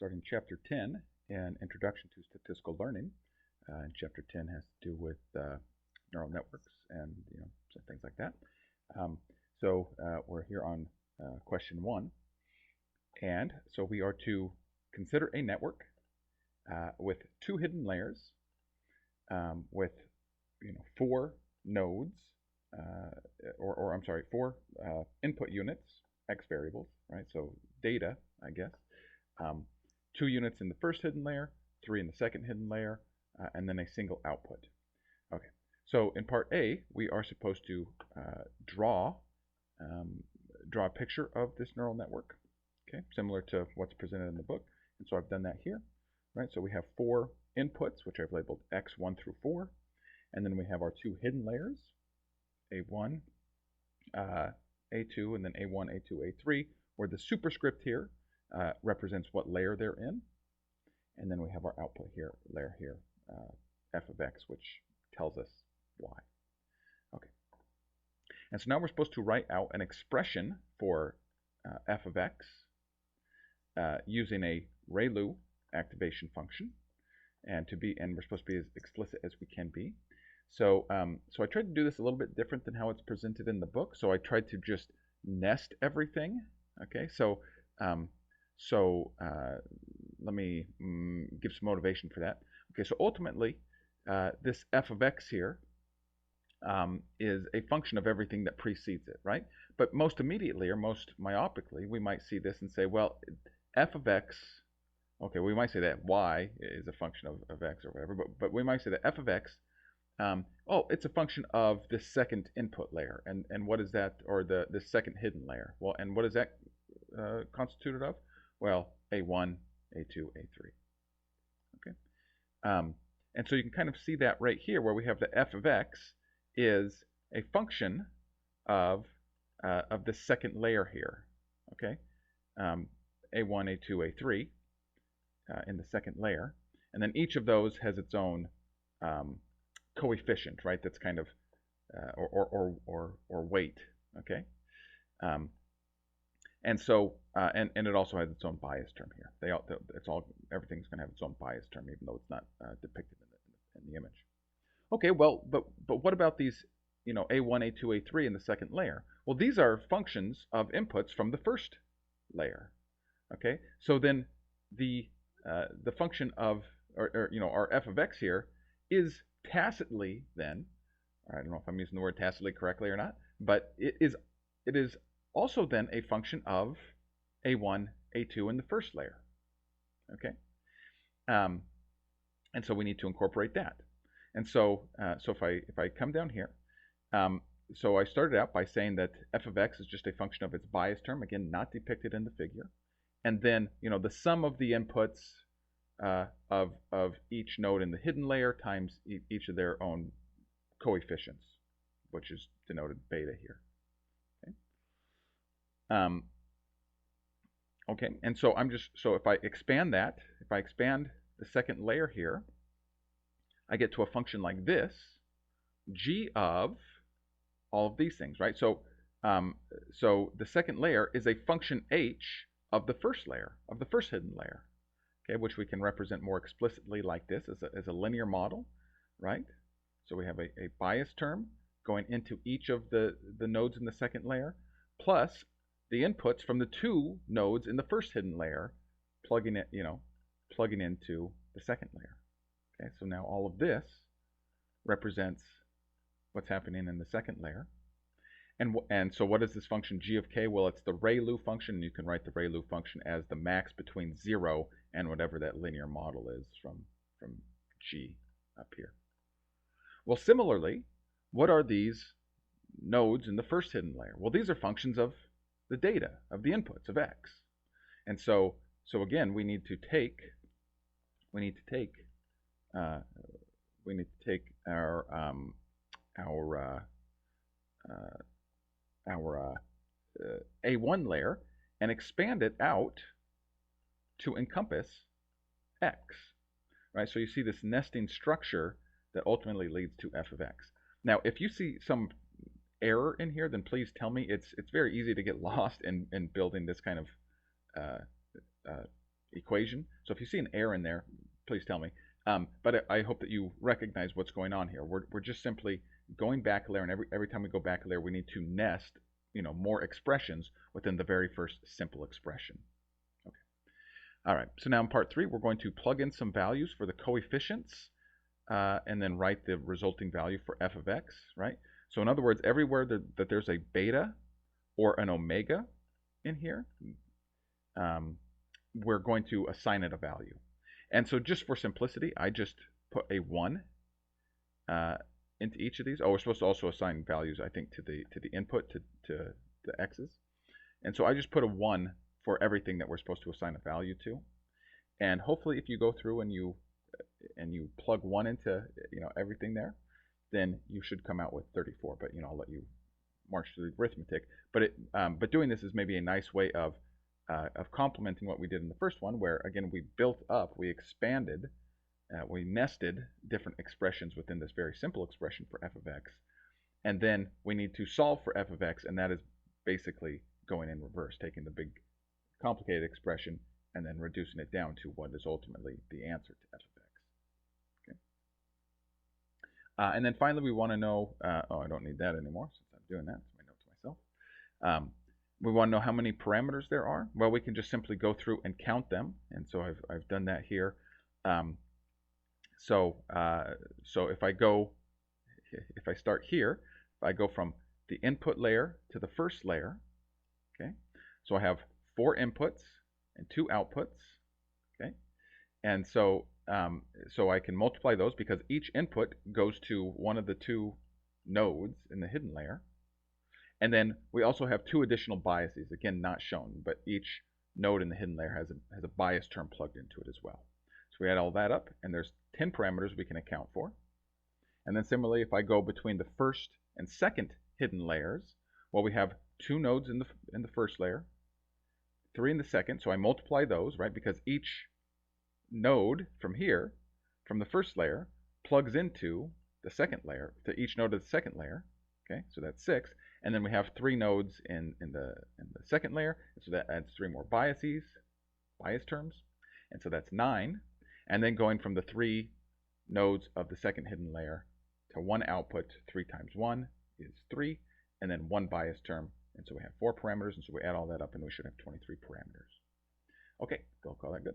starting Chapter 10 in Introduction to Statistical Learning. And Chapter 10 has to do with neural networks and some things like that. We're here on question 1. And so we are to consider a network with 2 hidden layers with 4 nodes, I'm sorry, 4 input units, x variables, right? So data, I guess. 2 units in the first hidden layer, 3 in the second hidden layer, and then a single output. Okay, so in part A, we are supposed to draw a picture of this neural network, okay, similar to what's presented in the book. And so I've done that here, right? So we have 4 inputs, which I've labeled x1 through 4, and then we have our 2 hidden layers, A1, A2, and then A1, A2, A3, where the superscript here represents what layer they're in. And then we have our output here, layer here, f of x, which tells us why. Okay. And so now we're supposed to write out an expression for f of x using a ReLU activation function, and we're supposed to be as explicit as we can be. So I tried to do this a little bit different than how it's presented in the book. So I tried to just nest everything. Okay, so let me give some motivation for that. Okay, so ultimately, this f of x here is a function of everything that precedes it, right? But most immediately, or most myopically, we might see this and say, well, f of x, okay, we might say that y is a function of x or whatever, but we might say that f of x, it's a function of the second input layer. And what is that, or the second hidden layer? Well, and what is that constituted of? Well, A1, A2, A3. Okay, and so you can kind of see that right here, where we have the f of x is a function of the second layer here. Okay, A1, A2, A3 in the second layer, and then each of those has its own coefficient, right? That's kind of or weight. Okay. And so, and it also has its own bias term here. Everything's going to have its own bias term, even though it's not depicted in the image. Okay, well, but what about these, A1, A2, A3 in the second layer? Well, these are functions of inputs from the first layer. Okay, so then the function of, our f of x here is tacitly then, I don't know if I'm using the word tacitly correctly or not, but it is also then a function of A1, A2 in the first layer. Okay, and so we need to incorporate that. And so, if I come down here, so I started out by saying that f of x is just a function of its bias term, again, not depicted in the figure, and then the sum of the inputs of each node in the hidden layer times each of their own coefficients, which is denoted beta here. Okay, and so if I expand the second layer here, I get to a function like this, g of all of these things, right? So the second layer is a function h of the first layer, of the first hidden layer, okay, which we can represent more explicitly like this as a linear model, right? So we have a bias term going into each of the nodes in the second layer, plus the inputs from the 2 nodes in the first hidden layer, plugging into the second layer. Okay, so now all of this represents what's happening in the second layer. And so what is this function g of k? Well, it's the ReLU function, and you can write the ReLU function as the max between 0 and whatever that linear model is from g up here. Well, similarly, what are these nodes in the first hidden layer? Well, these are functions of the data, of the inputs of x. And so again, we need to take our A1 layer and expand it out to encompass x, right? So you see this nesting structure that ultimately leads to f of x. Now, if you see some error in here, then please tell me. It's very easy to get lost in building this kind of equation. So if you see an error in there, please tell me. But I hope that you recognize what's going on here. We're just simply going back a layer, and every time we go back a layer, we need to nest, more expressions within the very first simple expression. Okay. All right. So now in part 3, we're going to plug in some values for the coefficients, and then write the resulting value for f of x. Right. So in other words, everywhere that there's a beta or an omega in here, we're going to assign it a value. And so just for simplicity, I just put a 1 into each of these. Oh, we're supposed to also assign values, I think, to the input, to the x's. And so I just put a 1 for everything that we're supposed to assign a value to. And hopefully if you go through and you plug 1 into everything there, then you should come out with 34. But I'll let you march through the arithmetic. But doing this is maybe a nice way of complementing what we did in the first one, where again we built up, we expanded, we nested different expressions within this very simple expression for f of x, and then we need to solve for f of x, and that is basically going in reverse, taking the big complicated expression and then reducing it down to what is ultimately the answer to f of x. Okay. And then finally we want to know, oh, I don't need that anymore since I'm doing that. It's my note to myself. We want to know how many parameters there are. Well, we can just simply go through and count them, and so I've done that here. So if I start here, if I go from the input layer to the first layer, okay, so I have 4 inputs and 2 outputs, okay, and so I can multiply those because each input goes to one of the 2 nodes in the hidden layer. And then we also have 2 additional biases, again not shown, but each node in the hidden layer has a bias term plugged into it as well. So we add all that up, and there's 10 parameters we can account for. And then similarly, if I go between the first and second hidden layers, well, we have 2 nodes in the first layer, 3 in the second, so I multiply those, right, because each node from here, from the first layer, plugs into the second layer, to each node of the second layer, okay, so that's 6. And then we have 3 nodes in the second layer, so that adds 3 more bias terms, and so that's 9. And then going from the 3 nodes of the second hidden layer to 1 output, 3 times 1 is 3, and then 1 bias term, and so we have 4 parameters, and so we add all that up, and we should have 23 parameters. Okay, go call that good.